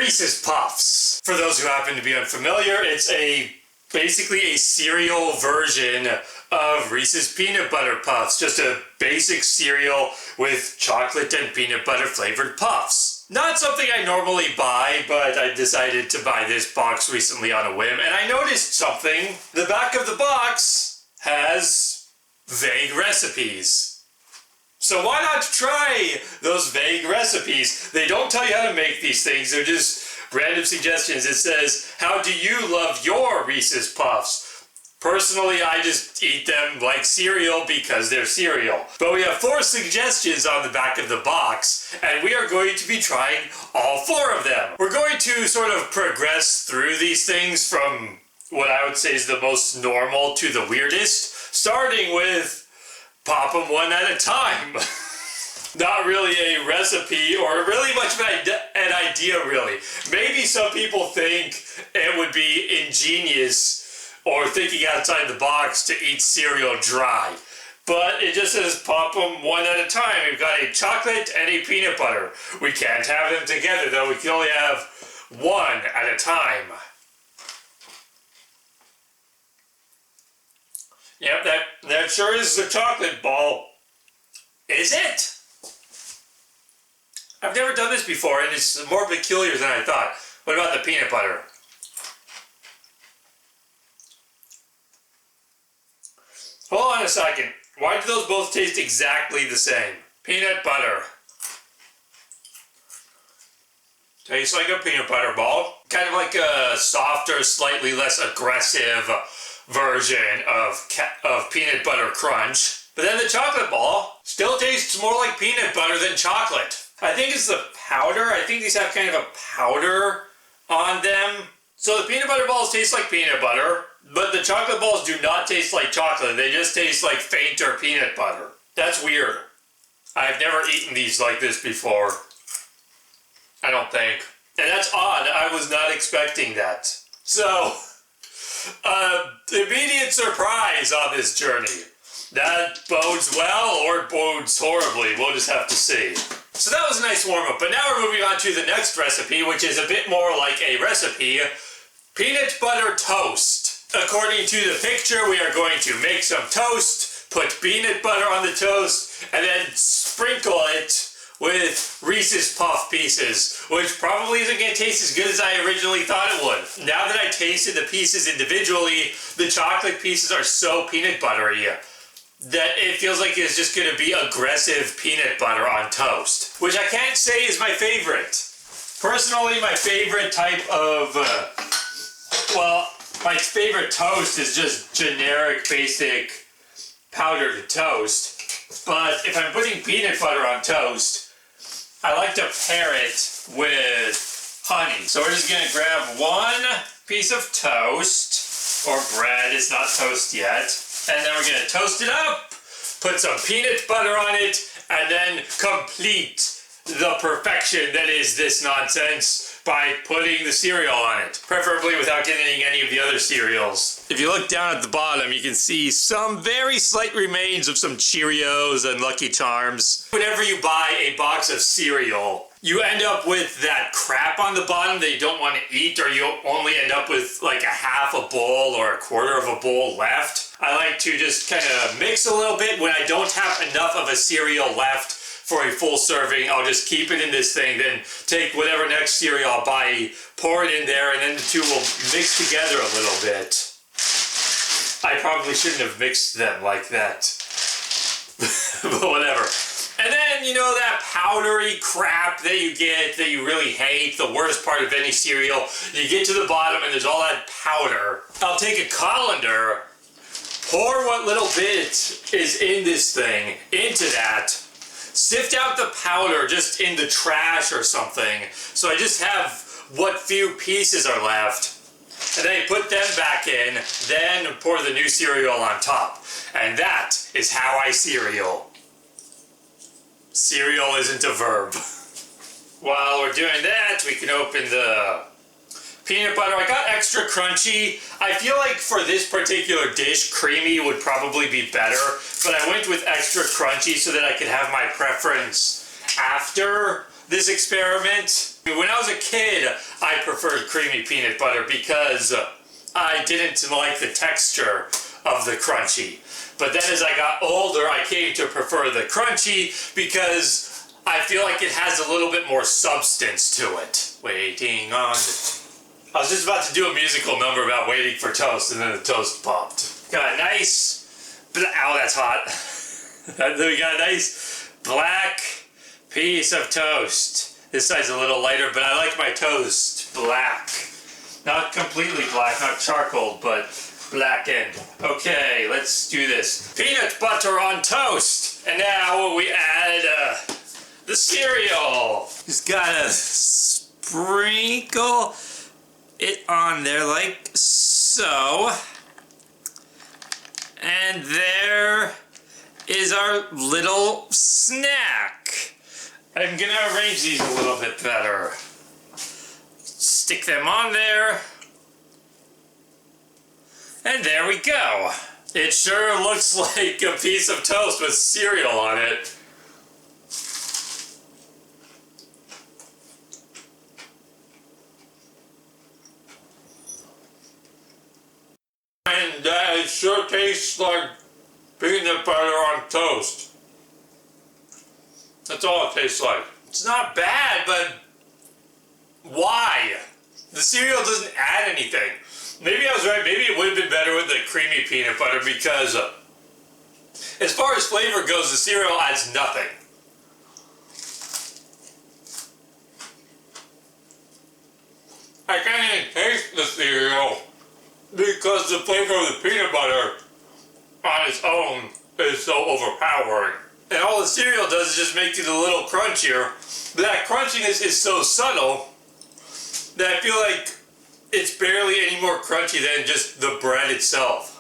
Reese's Puffs. For those who happen to be unfamiliar, it's basically a cereal version of Reese's Peanut Butter Puffs. Just a basic cereal with chocolate and peanut butter flavored puffs. Not something I normally buy, but I decided to buy this box recently on a whim, and I noticed something. The back of the box has vague recipes. So why not try those vague recipes? They don't tell you how to make these things, they're just random suggestions. It says, how do you love your Reese's Puffs? Personally, I just eat them like cereal because they're cereal. But we have 4 suggestions on the back of the box, and we are going to be trying all 4 of them. We're going to sort of progress through these things from what I would say is the most normal to the weirdest, starting with pop them one at a time. Not really a recipe or really much of an idea, really. Maybe some people think it would be ingenious or thinking outside the box to eat cereal dry. But it just says pop them one at a time. We've got a chocolate and a peanut butter. We can't have them together though. We can only have one at a time. Yep, that sure is the chocolate ball. Is it? I've never done this before and it's more peculiar than I thought. What about the peanut butter? Hold on a second. Why do those both taste exactly the same? Peanut butter. Tastes like a peanut butter ball. Kind of like a softer, slightly less aggressive version of peanut butter crunch. But then the chocolate ball still tastes more like peanut butter than chocolate. I think it's the powder. I think these have kind of a powder on them. So the peanut butter balls taste like peanut butter. But the chocolate balls do not taste like chocolate. They just taste like fainter peanut butter. That's weird. I've never eaten these like this before. I don't think. And that's odd. I was not expecting that. So, immediate surprise on this journey. That bodes well or bodes horribly. We'll just have to see. So that was a nice warm-up. But now we're moving on to the next recipe, which is a bit more like a recipe. Peanut butter toast. According to the picture, we are going to make some toast, put peanut butter on the toast, and then sprinkle it with Reese's Puff pieces, which probably isn't going to taste as good as I originally thought it would. Now that I tasted the pieces individually, the chocolate pieces are so peanut buttery that it feels like it's just going to be aggressive peanut butter on toast, which I can't say is my favorite. Personally, my favorite type of, my favorite toast is just generic, basic powdered toast. But if I'm putting peanut butter on toast, I like to pair it with honey. So we're just gonna grab one piece of toast, or bread, it's not toast yet. And then we're gonna toast it up, put some peanut butter on it, and then complete the perfection that is this nonsense by putting the cereal on it, preferably without getting any of the other cereals. If you look down at the bottom, you can see some very slight remains of some Cheerios and Lucky Charms. Whenever you buy a box of cereal, you end up with that crap on the bottom that you don't want to eat, or you only end up with like a half a bowl or a quarter of a bowl left. I like to just kind of mix a little bit. When I don't have enough of a cereal left for a full serving, I'll just keep it in this thing, then take whatever next cereal I'll buy, pour it in there, and then the two will mix together a little bit. I probably shouldn't have mixed them like that. But whatever. And then, you know, that powdery crap that you get that you really hate, the worst part of any cereal, you get to the bottom and there's all that powder. I'll take a colander, pour what little bit is in this thing into that, sift out the powder just in the trash or something, so I just have what few pieces are left, and then I put them back in, then pour the new cereal on top. And that is how I cereal. Cereal isn't a verb. While we're doing that, we can open the peanut butter. I got extra crunchy. I feel like for this particular dish, creamy would probably be better, but I went with extra crunchy so that I could have my preference after this experiment. When I was a kid, I preferred creamy peanut butter because I didn't like the texture of the crunchy. But then as I got older, I came to prefer the crunchy because I feel like it has a little bit more substance to it. Waiting on the... I was just about to do a musical number about waiting for toast, and then the toast popped. Got a nice... Ow, that's hot. We got a nice black piece of toast. This side's a little lighter, but I like my toast black. Not completely black, not charcoal, but blackened. Okay, let's do this. Peanut butter on toast. And now we add the cereal. Just gotta sprinkle it on there like so. And there is our little snack. I'm gonna arrange these a little bit better. Stick them on there. And there we go. It sure looks like a piece of toast with cereal on it. And it sure tastes like peanut butter on toast. That's all it tastes like. It's not bad, but why? The cereal doesn't add anything. Maybe I was right. Maybe it would have been better with the creamy peanut butter because as far as flavor goes, the cereal adds nothing. I can't even taste the cereal because the flavor of the peanut butter on its own is so overpowering. And all the cereal does is just make it a little crunchier. But that crunchiness is so subtle that I feel like it's barely any more crunchy than just the bread itself.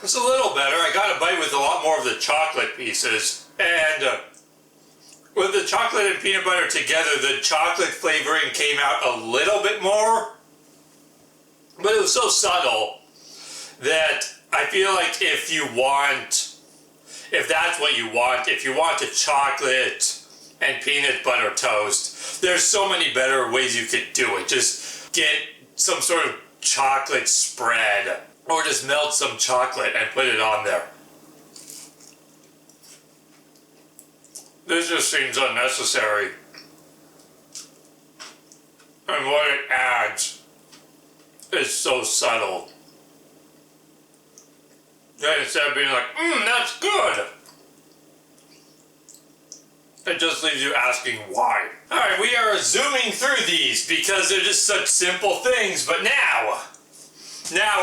It's a little better. I got a bite with a lot more of the chocolate pieces. And with the chocolate and peanut butter together, the chocolate flavoring came out a little bit more. But it was so subtle that I feel like if that's what you want, if you want a chocolate and peanut butter toast, there's so many better ways you could do it. Just get some sort of chocolate spread, or just melt some chocolate and put it on there. This just seems unnecessary. And what it adds is so subtle. Yeah, instead of being like, that's good, it just leaves you asking why. Alright, we are zooming through these because they're just such simple things, but now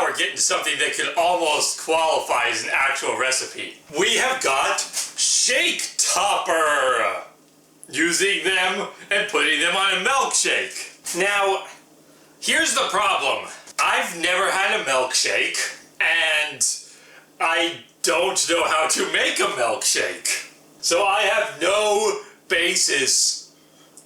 we're getting to something that could almost qualify as an actual recipe. We have got shake topper. Using them and putting them on a milkshake. Now, here's the problem. I've never had a milkshake, and I don't know how to make a milkshake. So I have no basis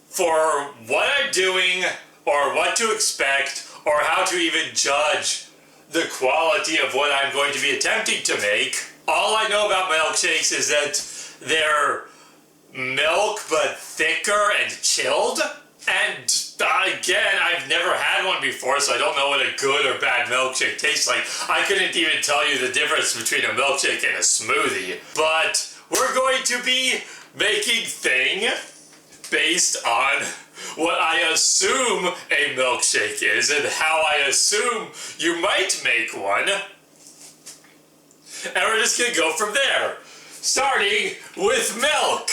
for what I'm doing, or what to expect, or how to even judge the quality of what I'm going to be attempting to make. All I know about milkshakes is that they're milk but thicker and chilled. And again, I've never had one before, so I don't know what a good or bad milkshake tastes like. I couldn't even tell you the difference between a milkshake and a smoothie. But we're going to be making thing based on what I assume a milkshake is and how I assume you might make one. And we're just gonna go from there. Starting with milk.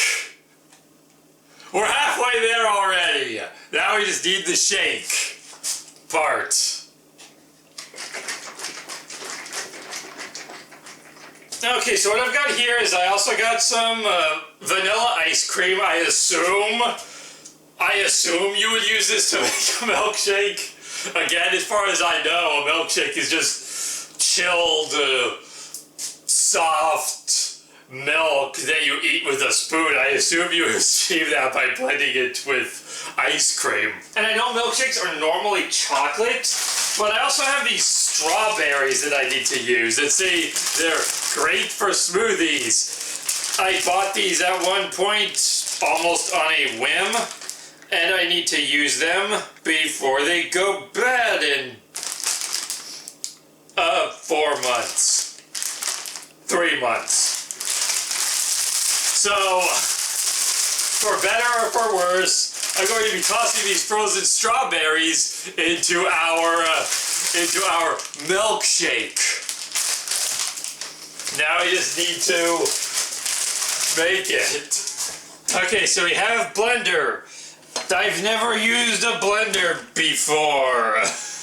We're halfway there already. Now we just need the shake part. Okay, so what I've got here is I also got some vanilla ice cream, I assume you would use this to make a milkshake. Again, as far as I know, a milkshake is just chilled, soft milk that you eat with a spoon. I assume you achieve that by blending it with ice cream. And I know milkshakes are normally chocolate, but I also have these strawberries that I need to use. Let's see, they're great for smoothies. I bought these at one point almost on a whim, and I need to use them before they go bad in 4 months. 3 months. So, for better or for worse, I'm going to be tossing these frozen strawberries into our milkshake. Now I just need to make it. Okay, so we have blender. I've never used a blender before.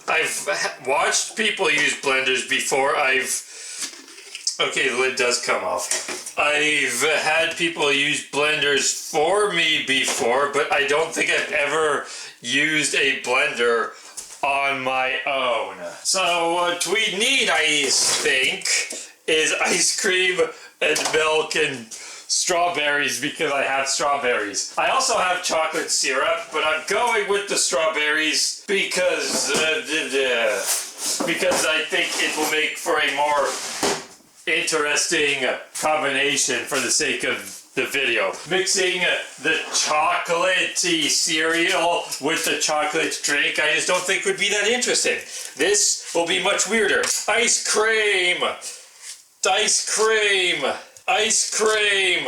I've watched people use blenders before. Okay, the lid does come off. I've had people use blenders for me before, but I don't think I've ever used a blender on my own. So what we need, I think, is ice cream and milk and strawberries because I have strawberries. I also have chocolate syrup, but I'm going with the strawberries because I think it will make for a more interesting combination for the sake of the video. Mixing the chocolatey cereal with the chocolate drink, I just don't think would be that interesting. This will be much weirder. Ice cream! Ice cream! Ice cream!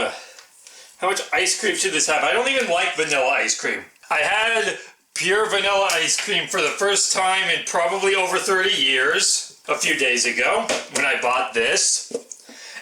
How much ice cream should this have? I don't even like vanilla ice cream. I had pure vanilla ice cream for the first time in probably over 30 years. A few days ago when I bought this,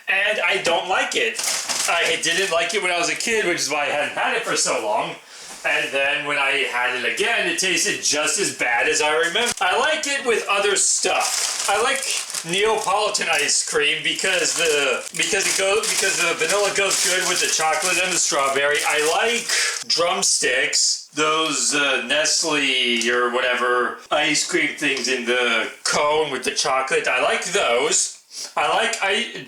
and I don't like it. I didn't like it when I was a kid, which is why I hadn't had it for so long, and then when I had it again, it tasted just as bad as I remember. I like it with other stuff. I like Neapolitan ice cream because the vanilla goes good with the chocolate and the strawberry. I like drumsticks, those Nestle or whatever ice cream things in the cone with the chocolate. I like those. I like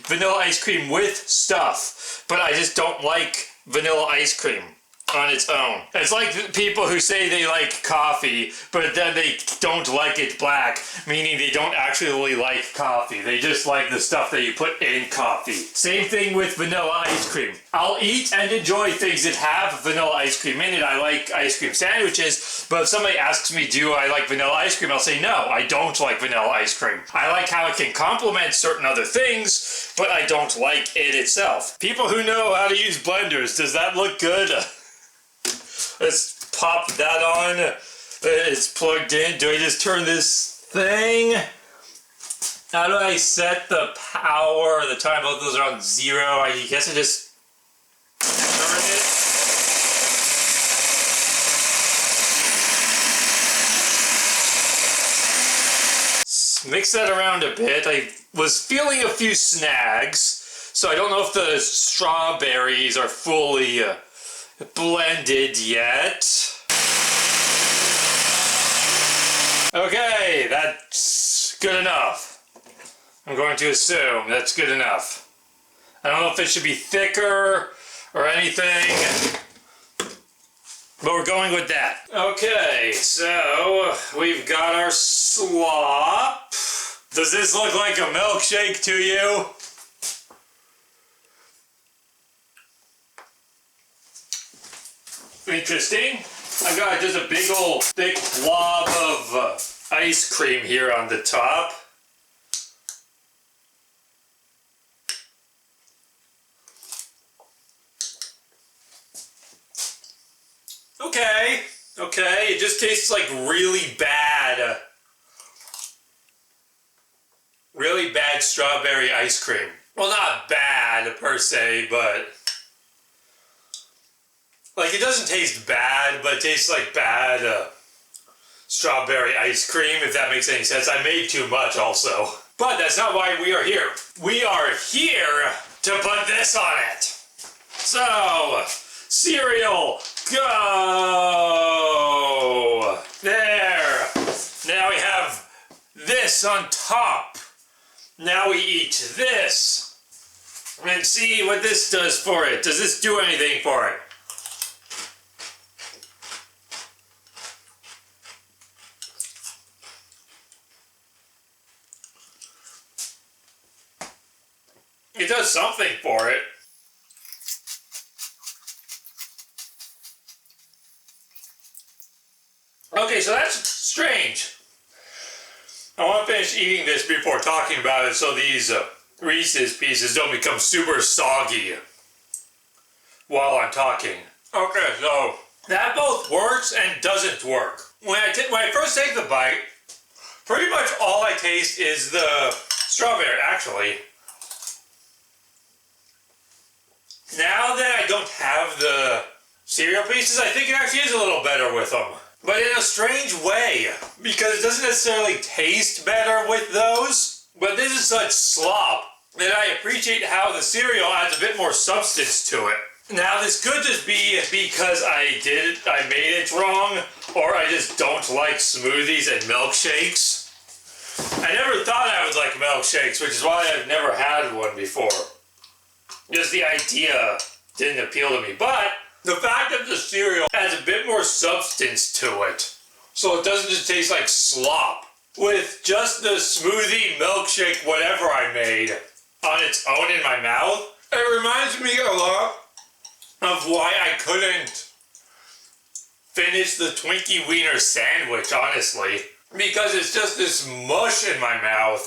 vanilla ice cream with stuff, but I just don't like vanilla ice cream on its own. It's like people who say they like coffee, but then they don't like it black, meaning they don't actually like coffee. They just like the stuff that you put in coffee. Same thing with vanilla ice cream. I'll eat and enjoy things that have vanilla ice cream in it. I like ice cream sandwiches, but if somebody asks me, do I like vanilla ice cream? I'll say, no, I don't like vanilla ice cream. I like how it can complement certain other things, but I don't like it itself. People who know how to use blenders, does that look good? Let's pop that on. It's plugged in. Do I just turn this thing? How do I set the power? The time both those are on 0. I guess I just turn it. Mix that around a bit. I was feeling a few snags, so I don't know if the strawberries are fully blended yet. Okay, that's good enough. I'm going to assume that's good enough. I don't know if it should be thicker or anything, but we're going with that. Okay, so we've got our slop. Does this look like a milkshake to you? Interesting. I've got just a big old thick blob of ice cream here on the top. Okay, it just tastes like really bad strawberry ice cream. Well, not bad per se, but like it doesn't taste bad, but it tastes like bad strawberry ice cream, if that makes any sense. I made too much also. But that's not why we are here. We are here to put this on it. So, cereal, go! There. Now we have this on top. Now we eat this. And see what this does for it. Does this do anything for it? It does something for it. Okay, so that's strange. I want to finish eating this before talking about it so these Reese's pieces don't become super soggy while I'm talking. Okay, so that both works and doesn't work. When I first take the bite, pretty much all I taste is the strawberry, actually. Now that I don't have the cereal pieces, I think it actually is a little better with them. But in a strange way, because it doesn't necessarily taste better with those, but this is such slop that I appreciate how the cereal adds a bit more substance to it. Now this could just be because I made it wrong, or I just don't like smoothies and milkshakes. I never thought I would like milkshakes, which is why I've never had one before. Just the idea didn't appeal to me, but the fact that the cereal adds a bit more substance to it, so it doesn't just taste like slop. With just the smoothie, milkshake, whatever I made on its own in my mouth, it reminds me a lot of why I couldn't finish the Twinkie Wiener sandwich, honestly. Because it's just this mush in my mouth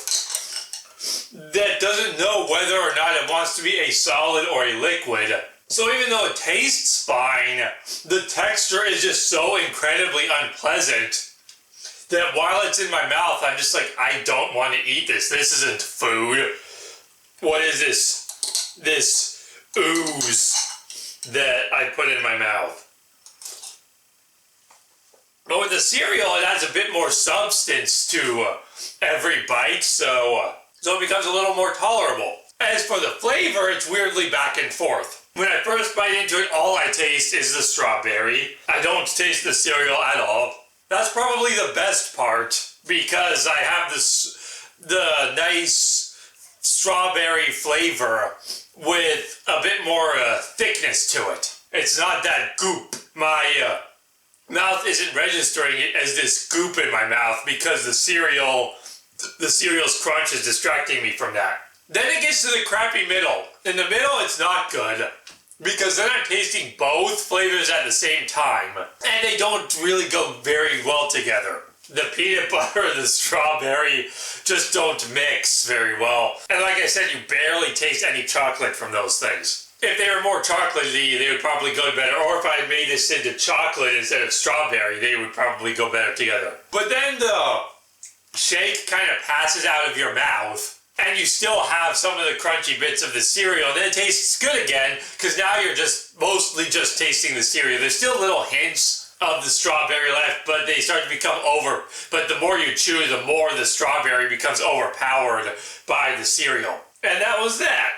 that doesn't know whether or not it wants to be a solid or a liquid. So even though it tastes fine, the texture is just so incredibly unpleasant that while it's in my mouth, I'm just like, I don't want to eat this. This isn't food. What is this? This ooze that I put in my mouth. But with the cereal, it adds a bit more substance to every bite, so it becomes a little more tolerable. As for the flavor, it's weirdly back and forth. When I first bite into it, all I taste is the strawberry. I don't taste the cereal at all. That's probably the best part, because I have the nice strawberry flavor with a bit more thickness to it. It's not that goop. My mouth isn't registering it as this goop in my mouth because the cereal's crunch is distracting me from that. Then it gets to the crappy middle. In the middle, it's not good, because then I'm tasting both flavors at the same time, and they don't really go very well together. The peanut butter and the strawberry just don't mix very well. And like I said, you barely taste any chocolate from those things. If they were more chocolatey, they would probably go better. Or if I made this into chocolate instead of strawberry, they would probably go better together. But then the shake kind of passes out of your mouth, and you still have some of the crunchy bits of the cereal, and then it tastes good again, because now you're just mostly just tasting the cereal. There's still little hints of the strawberry left, but they start to become but the more you chew, the more the strawberry becomes overpowered by the cereal. And that was that.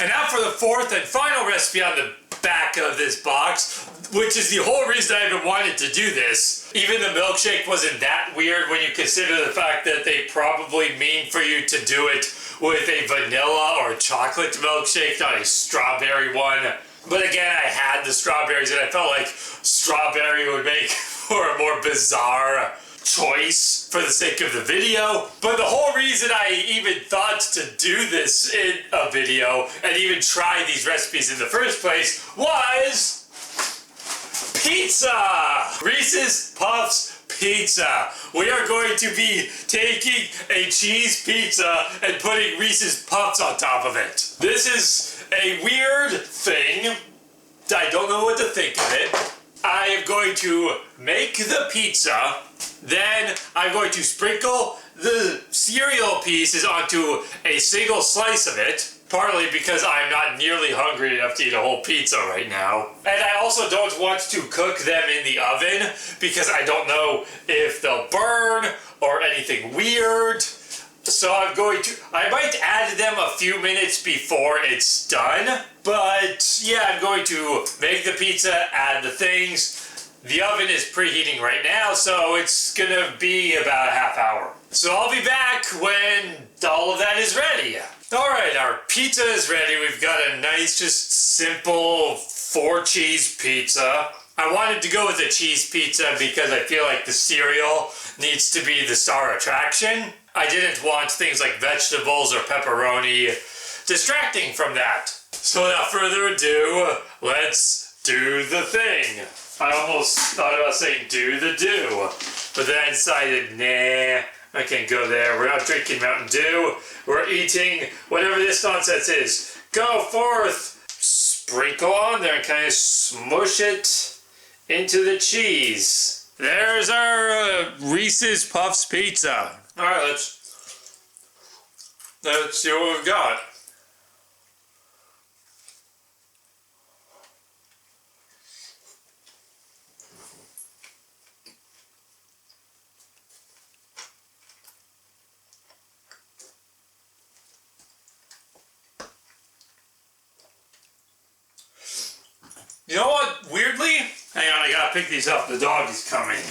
And now for the fourth and final recipe on the back of this box, which is the whole reason I even wanted to do this. Even the milkshake wasn't that weird when you consider the fact that they probably mean for you to do it with a vanilla or chocolate milkshake, not a strawberry one. But again, I had the strawberries and I felt like strawberry would make for a more bizarre choice for the sake of the video. But the whole reason I even thought to do this in a video and even try these recipes in the first place was pizza! Reese's Puffs Pizza. We are going to be taking a cheese pizza and putting Reese's Puffs on top of it. This is a weird thing. I don't know what to think of it. I am going to make the pizza, then I'm going to sprinkle the cereal pieces onto a single slice of it, partly because I'm not nearly hungry enough to eat a whole pizza right now. And I also don't want to cook them in the oven because I don't know if they'll burn or anything weird. So I might add them a few minutes before it's done. But yeah, I'm going to make the pizza, add the things. The oven is preheating right now, so it's gonna be about a half hour. So I'll be back when all of that is ready. Alright, our pizza is ready. We've got a nice, just simple 4-cheese pizza. I wanted to go with a cheese pizza because I feel like the cereal needs to be the star attraction. I didn't want things like vegetables or pepperoni distracting from that. So without further ado, let's do the thing. I almost thought about saying do the do, but then I decided, nah, I can't go there. We're not drinking Mountain Dew. We're eating whatever this nonsense is. Go forth, sprinkle on there and kind of smush it into the cheese. There's our Reese's Puffs pizza. All right, let's see what we've got. You know what? Weirdly, hang on, I gotta pick these up. The dog is coming.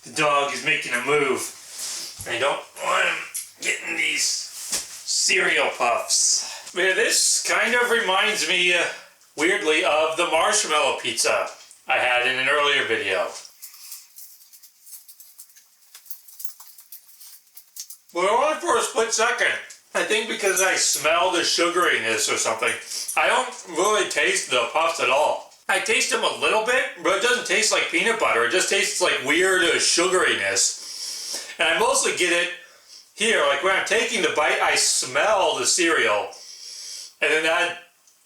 The dog is making a move. I don't want him getting these cereal puffs. Yeah, this kind of reminds me, weirdly, of the marshmallow pizza I had in an earlier video. But only for a split second. I think because I smell the sugariness or something. I don't really taste the puffs at all. I taste them a little bit, but it doesn't taste like peanut butter. It just tastes like weird sugariness. And I mostly get it here. Like when I'm taking the bite, I smell the cereal. And then that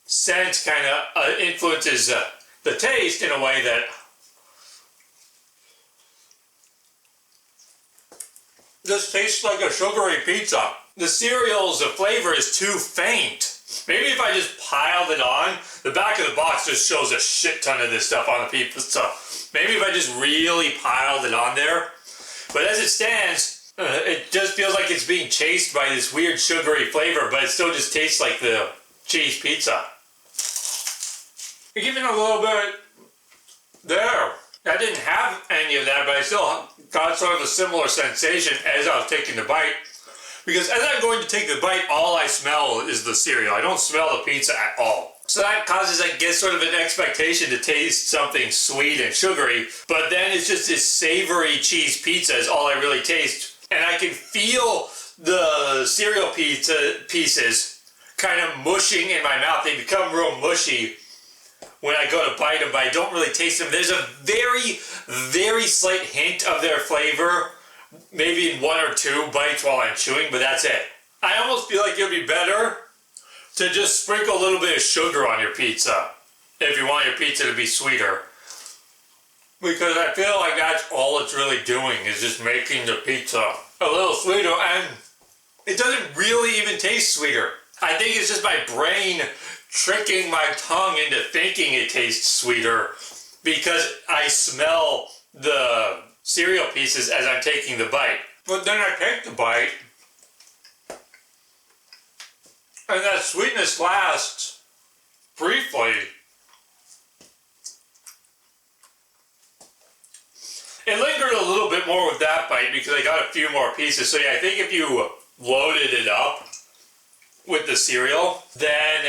scent kind of influences the taste in a way that just tastes like a sugary pizza. The cereal's flavor is too faint. Maybe if I just piled it on, the back of the box just shows a shit ton of this stuff on the pizza. Maybe if I just really piled it on there. But as it stands, it just feels like it's being chased by this weird sugary flavor, but it still just tastes like the cheese pizza. Even a little bit there. I didn't have any of that, but I still got sort of a similar sensation as I was taking the bite. Because as I'm going to take the bite, all I smell is the cereal. I don't smell the pizza at all. So that causes, I guess, sort of an expectation to taste something sweet and sugary. But then it's just this savory cheese pizza is all I really taste. And I can feel the cereal pizza pieces kind of mushing in my mouth. They become real mushy when I go to bite them, but I don't really taste them. There's a very, very slight hint of their flavor. Maybe in one or two bites while I'm chewing, but that's it. I almost feel like it would be better to just sprinkle a little bit of sugar on your pizza if you want your pizza to be sweeter. Because I feel like that's all it's really doing is just making the pizza a little sweeter, and it doesn't really even taste sweeter. I think it's just my brain tricking my tongue into thinking it tastes sweeter because I smell the cereal pieces as I'm taking the bite. But then I take the bite, and that sweetness lasts briefly. It lingered a little bit more with that bite because I got a few more pieces. So yeah, I think if you loaded it up with the cereal, then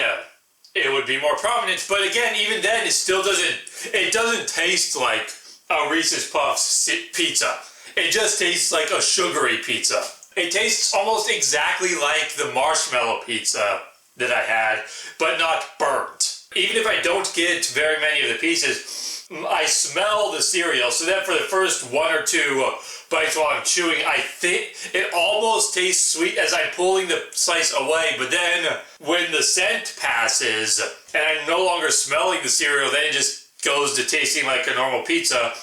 it would be more prominent. But again, even then, it still doesn't taste like a Reese's Puffs pizza. It just tastes like a sugary pizza. It tastes almost exactly like the marshmallow pizza that I had, but not burnt. Even if I don't get very many of the pieces, I smell the cereal, so then for the first one or two bites while I'm chewing, I think it almost tastes sweet as I'm pulling the slice away, but then when the scent passes and I'm no longer smelling the cereal, then it just goes to tasting like a normal pizza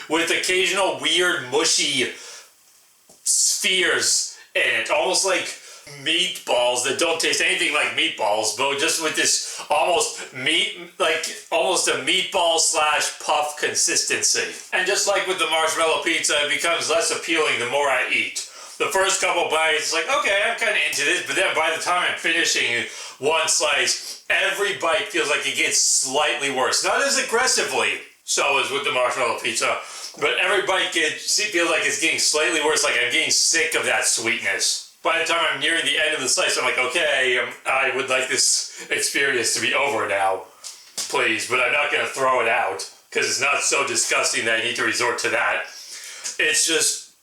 with occasional weird mushy spheres in it, almost like meatballs that don't taste anything like meatballs, but just with this almost a meatball slash puff consistency. And just like with the marshmallow pizza, it becomes less appealing the more I eat. The first couple bites, like, okay, I'm kind of into this, but then by the time I'm finishing one slice, every bite feels like it gets slightly worse. Not as aggressively, so as with the marshmallow pizza, but every bite feels like it's getting slightly worse, like I'm getting sick of that sweetness. By the time I'm nearing the end of the slice, I'm like, okay, I would like this experience to be over now, please, but I'm not going to throw it out, because it's not so disgusting that I need to resort to that. It's just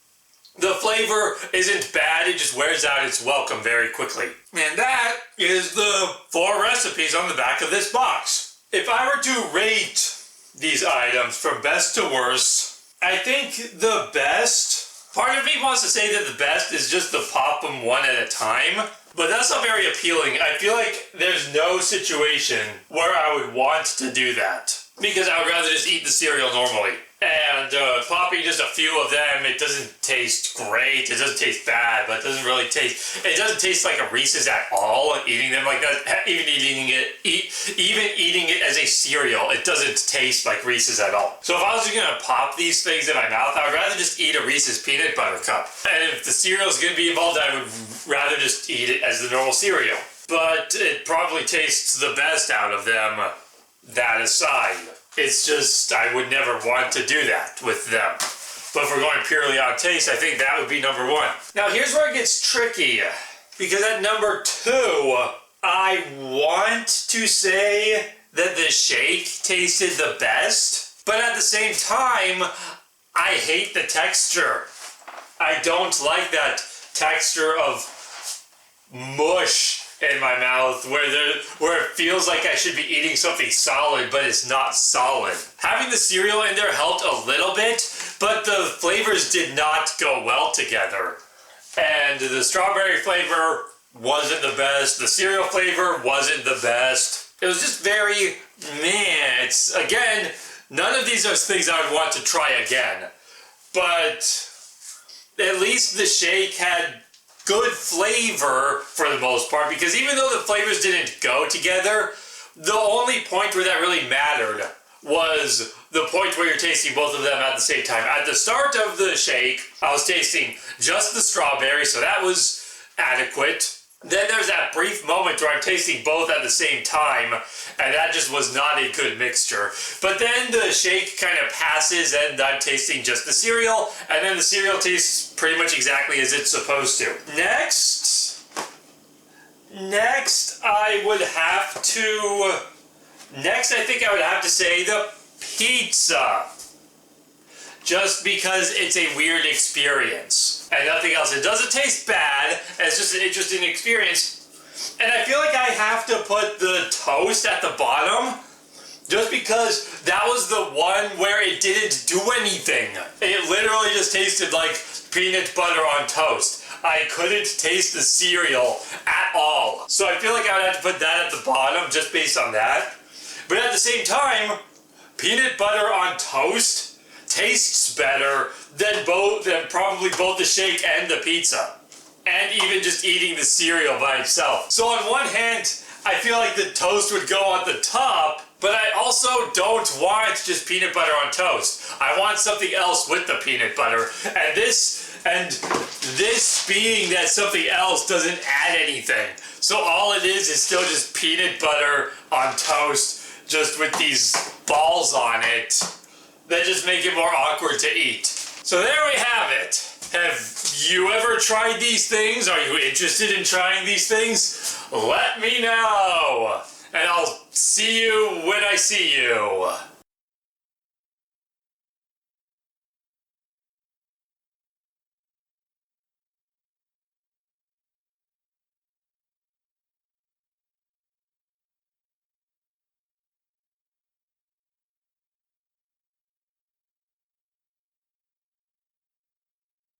The flavor isn't bad, it just wears out its welcome very quickly. And that is the 4 recipes on the back of this box. If I were to rate these items from best to worst, I think the best, part of me wants to say that the best is just to pop them one at a time, but that's not very appealing. I feel like there's no situation where I would want to do that, because I would rather just eat the cereal normally. And popping just a few of them, it doesn't taste great. It doesn't taste bad, but it doesn't really taste. It doesn't taste like a Reese's at all. Eating them like that, even eating it as a cereal, it doesn't taste like Reese's at all. So if I was gonna pop these things in my mouth, I would rather just eat a Reese's peanut butter cup. And if the cereal's gonna be involved, I would rather just eat it as the normal cereal. But it probably tastes the best out of them. That aside. It's just, I would never want to do that with them. But if we're going purely on taste, I think that would be number 1. Now here's where it gets tricky. Because at number 2, I want to say that the shake tasted the best. But at the same time, I hate the texture. I don't like that texture of mush in my mouth where it feels like I should be eating something solid, but it's not solid. Having the cereal in there helped a little bit, but the flavors did not go well together. And the strawberry flavor wasn't the best. The cereal flavor wasn't the best. It was just very meh. It's, again, none of these are things I would want to try again. But at least the shake had good flavor for the most part, because even though the flavors didn't go together, the only point where that really mattered was the point where you're tasting both of them at the same time. At the start of the shake, I was tasting just the strawberry, so that was adequate. Then there's that brief moment where I'm tasting both at the same time, and that just was not a good mixture. But then the shake kind of passes, and I'm tasting just the cereal, and then the cereal tastes pretty much exactly as it's supposed to. Next, I think I would have to say the pizza. Just because it's a weird experience and nothing else. It doesn't taste bad, it's just an interesting experience. And I feel like I have to put the toast at the bottom just because that was the one where it didn't do anything. It literally just tasted like peanut butter on toast. I couldn't taste the cereal at all. So I feel like I would have to put that at the bottom just based on that. But at the same time, peanut butter on toast tastes better than probably both the shake and the pizza. And even just eating the cereal by itself. So on one hand, I feel like the toast would go on the top, but I also don't want just peanut butter on toast. I want something else with the peanut butter. And this being that something else doesn't add anything. So all it is still just peanut butter on toast, just with these balls on it that just make it more awkward to eat. So there we have it. Have you ever tried these things? Are you interested in trying these things? Let me know. And I'll see you when I see you.